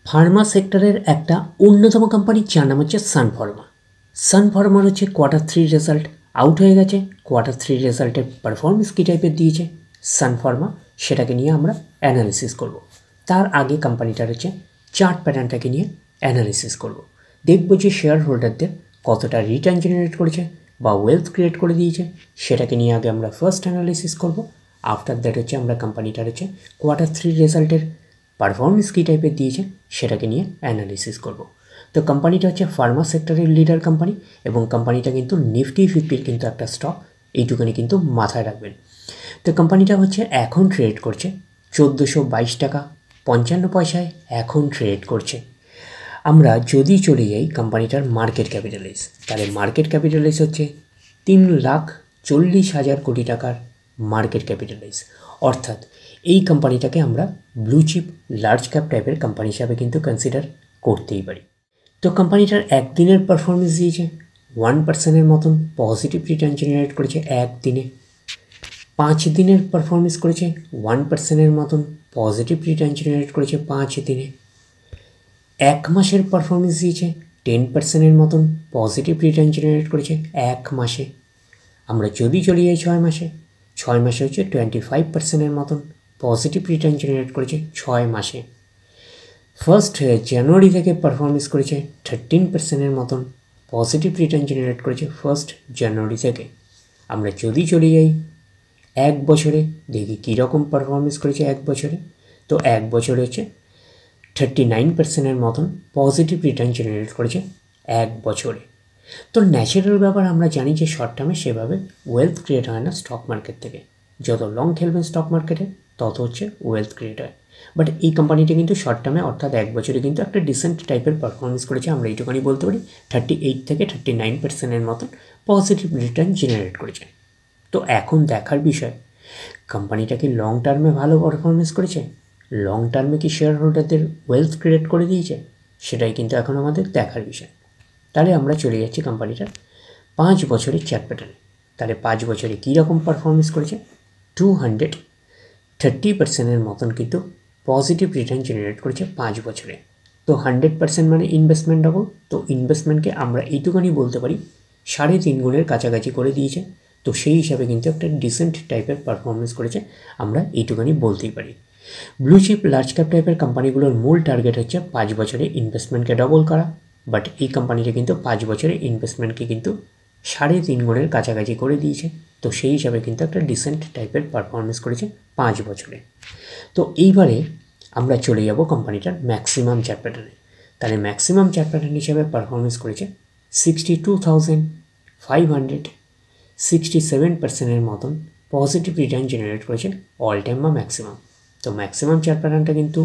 Pharma সেক্টরের একটা অন্যতম কোম্পানি যার নাম হচ্ছে সান ফার্মা। সান ফার্মার হচ্ছে কোয়ার্টার 3 রেজাল্ট আউট হয়ে গেছে। কোয়ার্টার 3 রেজাল্টের পারফরমেন্স কী টাইপের দিয়েছে সান ফার্মা, সেটাকে নিয়ে আমরা অ্যানালিসিস করব। তার আগে কোম্পানিটার হচ্ছে চার্ট প্যাটার্নটাকে নিয়ে অ্যানালিসিস করব। দেখব যে শেয়ার হোল্ডারদের কতটা রিটার্ন জেনারেট করেছে বা ওয়েলথ ক্রিয়েট করে দিয়েছে, সেটাকে নিয়ে আগে আমরা ফার্স্ট অ্যানালিসিস করব। আফটার দ্যাট হচ্ছে আমরা কোম্পানিটার হচ্ছে কোয়ার্টার 3 রেজাল্টের পারফরমেন্স কী টাইপের দিয়েছে সেটাকে নিয়ে অ্যানালিসিস করব। তো কোম্পানিটা হচ্ছে ফার্মা সেক্টরের লিডার কোম্পানি এবং কোম্পানিটা কিন্তু নিফটি 50-র কিন্তু একটা স্টক, এইটুকুনি কিন্তু মাথায় রাখবেন। তো কোম্পানিটা হচ্ছে এখন ট্রেড করছে 1422 টাকা 55 পয়সায় এখন ট্রেড করছে। আমরা যদি চলে যাই কোম্পানিটার মার্কেট ক্যাপিটালাইজ, তাহলে মার্কেট ক্যাপিটালাইজ হচ্ছে 3,40,000 কোটি টাকার মার্কেট ক্যাপিটালাইজ। অর্থাৎ এই কোম্পানিটাকে আমরা ব্লু চিপ লার্জ ক্যাপ টাইপের কোম্পানি হিসাবে কিন্তু কনসিডার করতেই পারি। তো কোম্পানিটার একদিনের পারফরমেন্স দিয়েছে 1%-এর মতন পজিটিভ রিটার্ন জেনারেট করেছে একদিনে। 5 দিনের পারফরমেন্স করেছে 1%-এর মতন পজিটিভ রিটার্ন জেনারেট করেছে 5 দিনে। 1 মাসের পারফরমেন্স দিয়েছে 10%-এর মতন পজিটিভ রিটার্ন জেনারেট করেছে 1 মাসে। আমরা যদি চলে যাই 6 মাসে, 6 মাসে হচ্ছে 25%-এর মতন পজিটিভ রিটার্ন জেনারেট করেছে 6 মাসে। ফার্স্ট জানুয়ারি থেকে পারফরমেন্স করেছে 13%-এর মতন পজিটিভ রিটার্ন জেনারেট করেছে ফার্স্ট জানুয়ারি থেকে। আমরা যদি চলে যাই 1 বছরে, দেখি কীরকম পারফরমেন্স করেছে 1 বছরে। তো 1 বছরে হচ্ছে 39%-এর মতন পজিটিভ রিটার্ন জেনারেট করেছে 1 বছরে। তো ন্যাচারাল ব্যাপার, আমরা জানি যে শর্ট টার্মে সেভাবে ওয়েলথ ক্রিয়েট হয় না স্টক মার্কেট থেকে। যত লং খেলবেন স্টক মার্কেটে তত হচ্ছে ওয়েলথ ক্রিয়েট হয়। বাট এই কোম্পানিটা কিন্তু শর্ট টার্মে অর্থাৎ 1 বছরে কিন্তু একটা ডিসেন্ট টাইপের পারফরমেন্স করেছে। আমরা এইটুখানি বলতে পারি 38 থেকে 39%-এর মতন পজিটিভ রিটার্ন জেনারেট করেছে। তো এখন দেখার বিষয়, কোম্পানিটা কি লং টার্মে ভালো পারফরমেন্স করেছে, লং টার্মে কি শেয়ার হোল্ডারদের ওয়েলথ ক্রিয়েট করে দিয়েছে, সেটাই কিন্তু এখন আমাদের দেখার বিষয়। তাহলে আমরা চলে যাচ্ছি কোম্পানিটার 5 বছরের চার্ট প্যাটার্নে। তাহলে 5 বছরে কী রকম পারফরমেন্স করেছে, 230%-এর মতন কিন্তু পজিটিভ রিটার্ন জেনারেট করেছে 5 বছরে। তো 100% মানে ইনভেস্টমেন্ট ডবল। তো ইনভেস্টমেন্টকে আমরা এইটুখানি বলতে পারি 3.5 গুণের কাছাকাছি করে দিয়েছে। তো সেই হিসাবে কিন্তু একটা ডিসেন্ট টাইপের পারফরমেন্স করেছে, আমরা এইটুখানি বলতেই পারি। ব্লু চিপ লার্জ ক্যাপ টাইপের কোম্পানিগুলোর মূল টার্গেট হচ্ছে 5 বছরে ইনভেস্টমেন্টকে ডবল করা। বাট এই কোম্পানিটা কিন্তু 5 বছরে ইনভেস্টমেন্টকে কিন্তু 3.5 গুণের কাছাকাছি করে দিয়েছে। তো সেই হিসাবে কিন্তু একটা ডিসেন্ট টাইপের পারফরমেন্স করেছে 5 বছরে। তো এইবারে আমরা চলে যাব কোম্পানিটার ম্যাক্সিমাম চার্ট প্যাটার্নে। তাহলে ম্যাক্সিমাম চার্ট প্যাটার্ন হিসাবে পারফরমেন্স করেছে 62,567%-এর মতন পজিটিভ রিটার্ন জেনারেট করেছে অল টাইম বা ম্যাক্সিমাম। তো ম্যাক্সিমাম চার্ট প্যাটার্নটা কিন্তু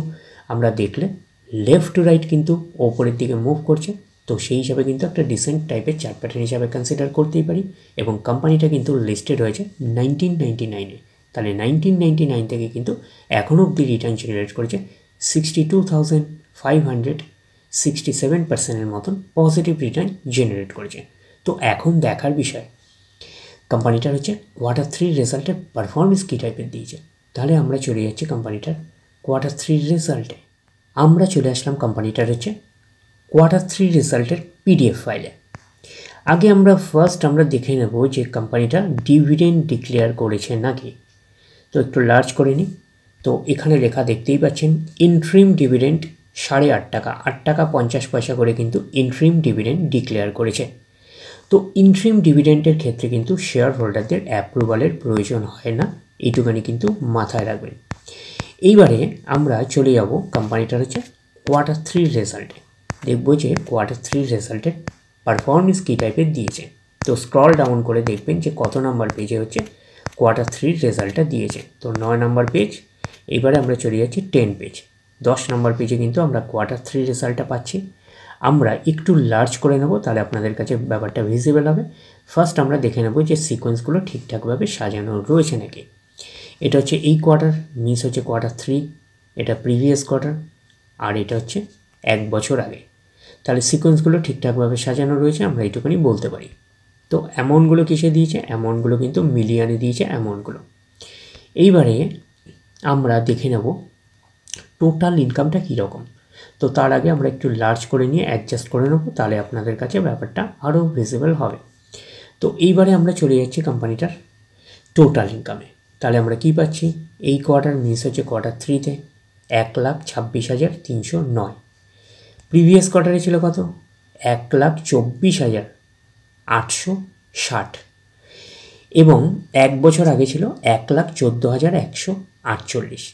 আমরা দেখলে লেফট টু রাইট কিন্তু ওপরের দিকে মুভ করছে। তো সেই হিসাবে কিন্তু একটা ডিসেন্ট টাইপের চার্ট প্যাটার্ন হিসাবে কনসিডার করতেই পারি। এবং কোম্পানিটা কিন্তু লিস্টেড হয়েছে 1999-এ। তাহলে 1999 থেকে কিন্তু এখনও অবধি রিটার্ন জেনারেট করেছে 62,567%-এর মতন পজিটিভ রিটার্ন জেনারেট করেছে। তো এখন দেখার বিষয়, কোম্পানিটার হচ্ছে কোয়ার্টার 3 রেজাল্টের পারফরমেন্স কী টাইপের দিয়েছে। তাহলে আমরা চলে যাচ্ছি কোম্পানিটার কোয়ার্টার 3 রেজাল্টে। আমরা চলে আসলাম কোম্পানিটার হচ্ছে কোয়ার্টার 3 রেজাল্টের পিডিএফ ফাইলে। আগে আমরা আমরা দেখে নেব যে কোম্পানিটা ডিভিডেন্ড ডিক্লেয়ার করেছে নাকি। তো একটু লার্জ করে নিই। তো এখানে লেখা দেখতেই পাচ্ছেন, ইন্ট্রিম ডিভিডেন্ড 8.5 টাকা, 8 টাকা 50 পয়সা করে কিন্তু ইন্ট্রিম ডিভিডেন্ড ডিক্লেয়ার করেছে। তো ইন্ট্রিম ডিভিডেন্ডের ক্ষেত্রে কিন্তু শেয়ার হোল্ডারদের অ্যাপ্রুভালের প্রয়োজন হয় না, এইটুখানি কিন্তু মাথায় রাখবেন। এইবারে আমরা চলে যাব কোম্পানিটার হচ্ছে কোয়ার্টার 3 রেজাল্টে। দেখব যে কোয়ার্টার 3 রেজাল্টের পারফরমেন্স কী টাইপের দিয়েছে। তো স্ক্রল ডাউন করে দেখবেন যে কত নাম্বার পেজে হচ্ছে কোয়ার্টার 3 রেজাল্টটা দিয়েছে। তো 9 নাম্বার পেজ। এইবারে আমরা চলে যাচ্ছি 10 পেজ। 10 নাম্বার পেজে কিন্তু আমরা কোয়ার্টার 3 রেজাল্টটা পাচ্ছি। আমরা একটু লার্জ করে নেব, তাহলে আপনাদের কাছে ব্যাপারটা ভিজিবল হবে। ফার্স্ট আমরা দেখে নেব যে সিকোয়েন্সগুলো ঠিকঠাকভাবে সাজানো রয়েছে নাকি। এটা হচ্ছে এই কোয়ার্টার, মিস হচ্ছে কোয়ার্টার 3, এটা প্রিভিয়াস কোয়ার্টার, আর এটা হচ্ছে 1 বছর আগে। তাহলে সিকোয়েন্সগুলো ঠিকঠাকভাবে সাজানো রয়েছে, আমরা এইটুকুনি বলতে পারি। তো অ্যামাউন্টগুলো কিসে দিয়েছে, অ্যামাউন্টগুলো কিন্তু মিলিয়নে দিয়েছে অ্যামাউন্টগুলো। এইবারে আমরা দেখে নেব টোটাল ইনকামটা কীরকম। তো তার আগে আমরা একটু লার্জ করে নিয়ে অ্যাডজাস্ট করে নেব, তাহলে আপনাদের কাছে ব্যাপারটা আরও ভিজিবল হবে। তো এইবারে আমরা চলে যাচ্ছি কোম্পানিটার টোটাল ইনকামে। তাহলে আমরা কি পাচ্ছি, এই কোয়ার্টার মিস হচ্ছে কোয়ার্টার 3-তে 1,26,309। প্রিভিয়াস কোয়ার্টারে ছিল কত, 1,24,860, এবং এক বছর আগে ছিল 1,14,148।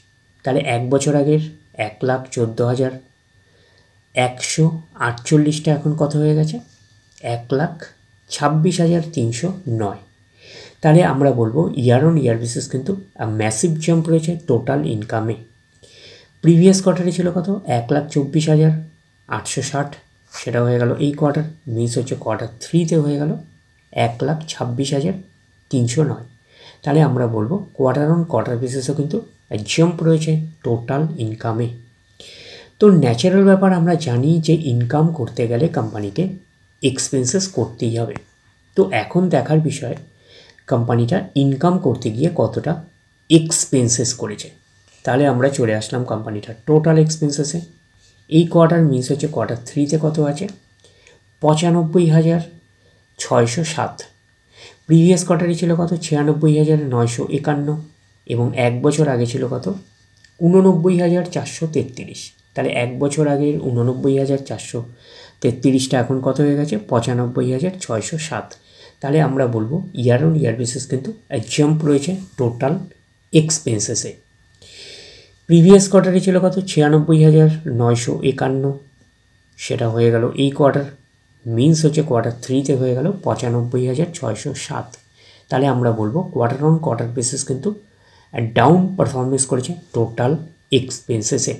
তাহলে এক বছর আগের 1,14,148টা এখন কত হয়ে গেছে, 1,26,309। তাহলে আমরা বলবো ইয়ার অন ইয়ার বেসিস কিন্তু ম্যাসিভ জাম্প রয়েছে টোটাল ইনকামে। প্রিভিয়াস কোয়ার্টারে ছিল কত, 1,24,860, সেটা হয়ে গেল এই কোয়ার্টার, মিস হচ্ছে কোয়ার্টার 3-তে হয়ে গেল 1,26,309। তাহলে আমরা বলবো কোয়ার্টার অন কোয়ার্টার বেসিসও কিন্তু জাম্প রয়েছে টোটাল ইনকামে। তো ন্যাচারাল ব্যাপার, আমরা জানি যে ইনকাম করতে গেলে কোম্পানিকে এক্সপেন্সেস করতেই হবে। তো এখন দেখার বিষয় কোম্পানিটা ইনকাম করতে গিয়ে কতটা এক্সপেন্সেস করেছে। তাহলে আমরা চলে আসলাম কোম্পানিটার টোটাল এক্সপেন্সেসে। এই কোয়ার্টার মিস হচ্ছে কোয়ার্টার 3-তে কত আছে, 95,607। প্রিভিয়াস কোয়ার্টারে ছিল কত, 96,951, এবং এক বছর আগে ছিল কত, 89,433। তাহলে এক বছর আগের 89,433টা এখন কত হয়ে গেছে, 95,607। তাহলে আমরা বলবো ইয়ার অন ইয়ার বেসিস কিন্তু জাম্প রয়েছে টোটাল এক্সপেন্সেসে। প্রিভিয়াস কোয়ার্টারে ছিল কত, 96,951, সেটা হয়ে গেল এই কোয়ার্টার, মিনস হচ্ছে কোয়ার্টার 3-তে হয়ে গেল 95,607। তাহলে আমরা বলবো কোয়ার্টার অন কোয়ার্টার বেসিস কিন্তু ডাউন পারফরমেন্স করেছে টোটাল এক্সপেন্সেসে।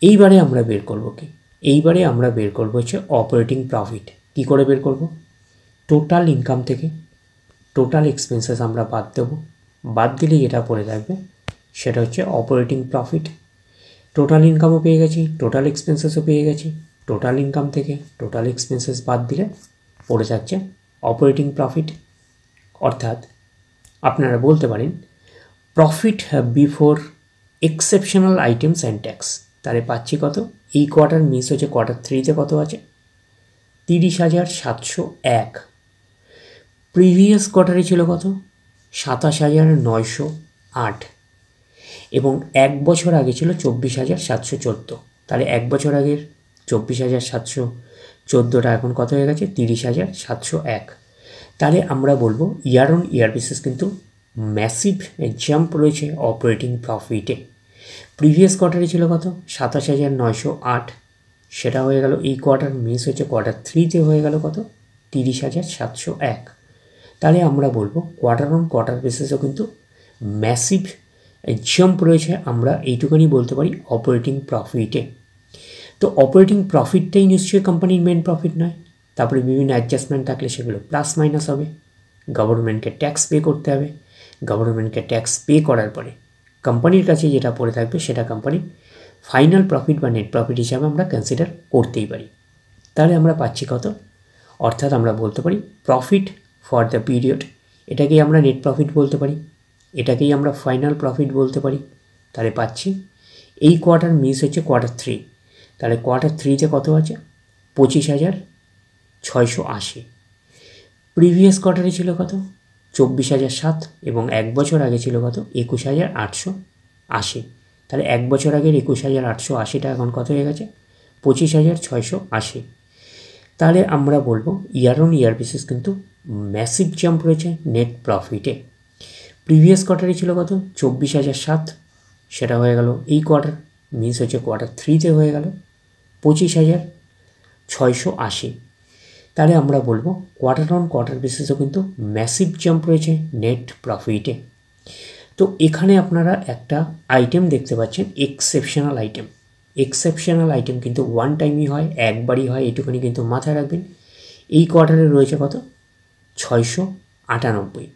এইবারে আমরা বের করব কি, এইবারে আমরা বের করব হচ্ছে অপারেটিং প্রফিট। কি করে বের করব, টোটাল ইনকাম থেকে টোটাল এক্সপেন্সেস আমরা বাদ দেব, বাদ দিলে যেটা পড়ে থাকবে সেটা হচ্ছে অপারেটিং প্রফিট। টোটাল ইনকামও পেয়ে গেছি, টোটাল এক্সপেন্সেসও পেয়ে গেছি, টোটাল ইনকাম থেকে টোটাল এক্সপেন্সেস বাদ দিলে পড়ে থাকছে অপারেটিং প্রফিট। অর্থাৎ আপনারা বলতে পারেন profit before exceptional items and tax. তাহলে পাচ্ছি কত, এই কোয়ার্টার মিস হচ্ছে কোয়ার্টার 3-তে কত আছে, 30,701। প্রিভিয়াস কোয়ার্টারে ছিল কত, 27,908, এবং এক বছর আগে ছিল 24,714। তাহলে এক বছর আগের 24,714টা এখন কত হয়ে গেছে, 30,701। তাহলে আমরা বলবো ইয়ার অন ইয়ার বেসিস কিন্তু ম্যাসিভ জাম্প রয়েছে অপারেটিং প্রফিটে। প্রিভিয়াস কোয়ার্টারে ছিল কত, 27,908, সেটা হয়ে গেল এই কোয়ার্টার, মিস হচ্ছে কোয়ার্টার 3-তে হয়ে গেল কত, 30,701। তাহলে আমরা বলবো কোয়ার্টার অন কোয়ার্টার বেসিসও কিন্তু ম্যাসিভ জাম্প রয়েছে, আমরা এইটুখানি বলতে পারি অপারেটিং প্রফিটে। তো অপারেটিং প্রফিটটাই নিশ্চয়ই কোম্পানির মেন প্রফিট নয়, তারপরে বিভিন্ন অ্যাডজাস্টমেন্ট থাকলে সেগুলো প্লাস মাইনাস হবে, গভর্নমেন্টকে ট্যাক্স পে করতে হবে, গভর্নমেন্টকে ট্যাক্স পে করার পরে কোম্পানির কাছে যেটা পড়ে থাকবে সেটা কোম্পানির ফাইনাল প্রফিট বা নেট প্রফিট হিসাবে আমরা কনসিডার করতেই পারি। তাহলে আমরা পাচ্ছি কত, অর্থাৎ আমরা বলতে পারি প্রফিট ফর দ্য পিরিয়ড, এটাকেই আমরা নেট প্রফিট বলতে পারি, এটাকেই আমরা ফাইনাল প্রফিট বলতে পারি। তাহলে পাচ্ছি এই কোয়ার্টার মিস হচ্ছে কোয়ার্টার 3, তাহলে কোয়ার্টার 3-তে কত আছে, 25,680। প্রিভিয়াস কোয়ার্টারে ছিল কত, 24,007, এবং এক বছর আগে ছিল কত, 21,880। তাহলে এক বছর আগের 21,880টা এখন কত হয়ে গেছে, 25,680। তাহলে আমরা বলবো ইয়ার অন ইয়ার বেসিস কিন্তু ম্যাসিভ জাম্প রয়েছে নেট প্রফিটে। প্রিভিয়াস কোয়ার্টারে ছিল কত, 24,007, সেটা হয়ে গেল এই কোয়ার্টার, মিস হচ্ছে কোয়ার্টার 3-তে হয়ে গেল 25,680। তাহলে আমরা বলবো কোয়ার্টার অন কোয়ার্টার বেসিসও কিন্তু ম্যাসিভ জাম্প রয়েছে নেট প্রফিটে। তো এখানে আপনারা একটা আইটেম দেখতে পাচ্ছেন, এক্সেপশনাল আইটেম। এক্সেপশনাল আইটেম কিন্তু ওয়ান টাইমই হয়, একবারই হয়, এটুকুনি কিন্তু মাথায় রাখবেন। এই কোয়ার্টারে রয়েছে কত, 698।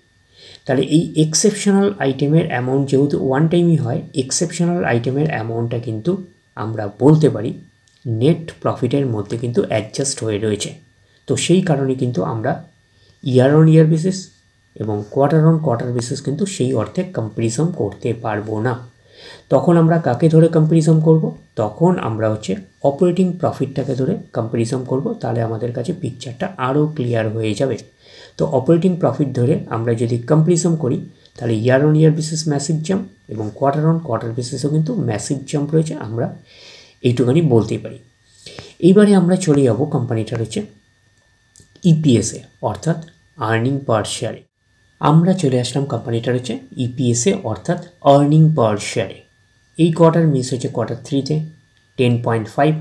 তাহলে এই এক্সেপশনাল আইটেমের অ্যামাউন্ট যেহেতু ওয়ান টাইমই হয়, এক্সেপশনাল আইটেমের অ্যামাউন্টটা কিন্তু আমরা বলতে পারি নেট প্রফিটের মধ্যে কিন্তু অ্যাডজাস্ট হয়ে রয়েছে। তো সেই কারণে কিন্তু আমরা ইয়ার অন ইয়ার বেসিস এবং কোয়ার্টার অন কোয়ার্টার বেসিস কিন্তু সেই অর্থে কম্পারিজন করতে পারবো না। তখন আমরা কাকে ধরে কম্প্যারিজন করব? তখন আমরা হচ্ছে অপারেটিং প্রফিটটাকে ধরে কম্প্যারিজন করব, তাহলে আমাদের কাছে পিকচারটা আরও ক্লিয়ার হয়ে যাবে। তো অপারেটিং প্রফিট ধরে আমরা যদি কম্প্যারিজন করি তাহলে year on year basis massive jump এবং কোয়ার্টার অন কোয়ার্টার বেসিসও কিন্তু ম্যাসিভ জাম্প রয়েছে, আমরা এইটুখানি বলতেই পারি। এইবারে আমরা চলে যাব কোম্পানিটার হচ্ছে ইপিএসে অর্থাৎ আর্নিং পার শেয়ারে। আমরা চলে আসলাম কোম্পানিটার হচ্ছে ইপিএসে অর্থাৎ আর্নিং পার শেয়ারে। এই কোয়ার্টার মিস হচ্ছে কোয়ার্টার 3-তে 10.5,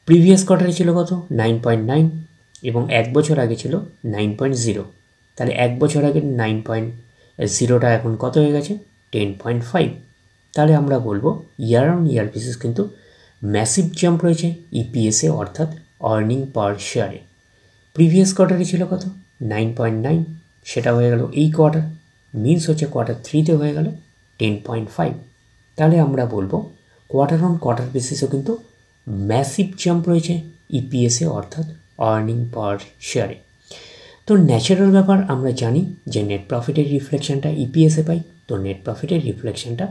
প্রিভিয়াস কোয়ার্টারে ছিল কত 9.9 এবং এক বছর আগে ছিল 9.0। তাহলে এক বছর আগে 9.0টা এখন কত হয়ে গেছে 10.5। তাহলে আমরা বলবো ইয়ার অন ইয়ার বেসিস কিন্তু ম্যাসিভ জাম্প রয়েছে ইপিএসে অর্থাৎ আর্নিং পার শেয়ারে। প্রিভিয়াস কোয়ার্টারে ছিল কত 9.9, সেটা হয়ে গেল এই কোয়ার্টার, মিনস হচ্ছে কোয়ার্টার 3-তে হয়ে গেল 10.5। তাহলে আমরা বলবো কোয়ার্টার অন কোয়ার্টার বেসিসও কিন্তু ম্যাসিভ জাম্প রয়েছে ইপিএসে অর্থাৎ আর্নিং পার শেয়ারে। তো ন্যাচারাল ব্যাপার, আমরা জানি যে নেট প্রফিটের রিফ্লেকশনটা ইপিএসে পাই, তো নেট প্রফিটের রিফ্লেকশনটা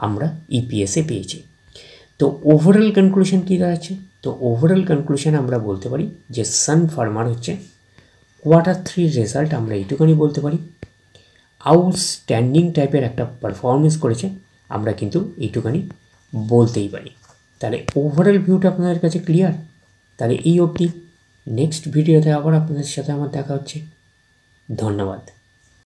আমরা ইপিএসে পেয়েছি। তো ওভারঅল কনক্লুশন কী দাঁড়াচ্ছে? তো ওভারঅল কনক্লুশন আমরা বলতে পারি যে সান ফার্মার হচ্ছে কোয়ার্টার 3 রেজাল্ট আমরা এইটুখানি বলতে পারি আউটস্ট্যান্ডিং টাইপের একটা পারফরমেন্স করেছে, আমরা কিন্তু এইটুখানি বলতেই পারি। তাহলে ওভারঅল ভিউটা আপনাদের কাছে ক্লিয়ার? তাহলে এই অবধি, নেক্সট ভিডিওতে আবার আপনাদের সাথে আমার দেখা হচ্ছে। ধন্যবাদ।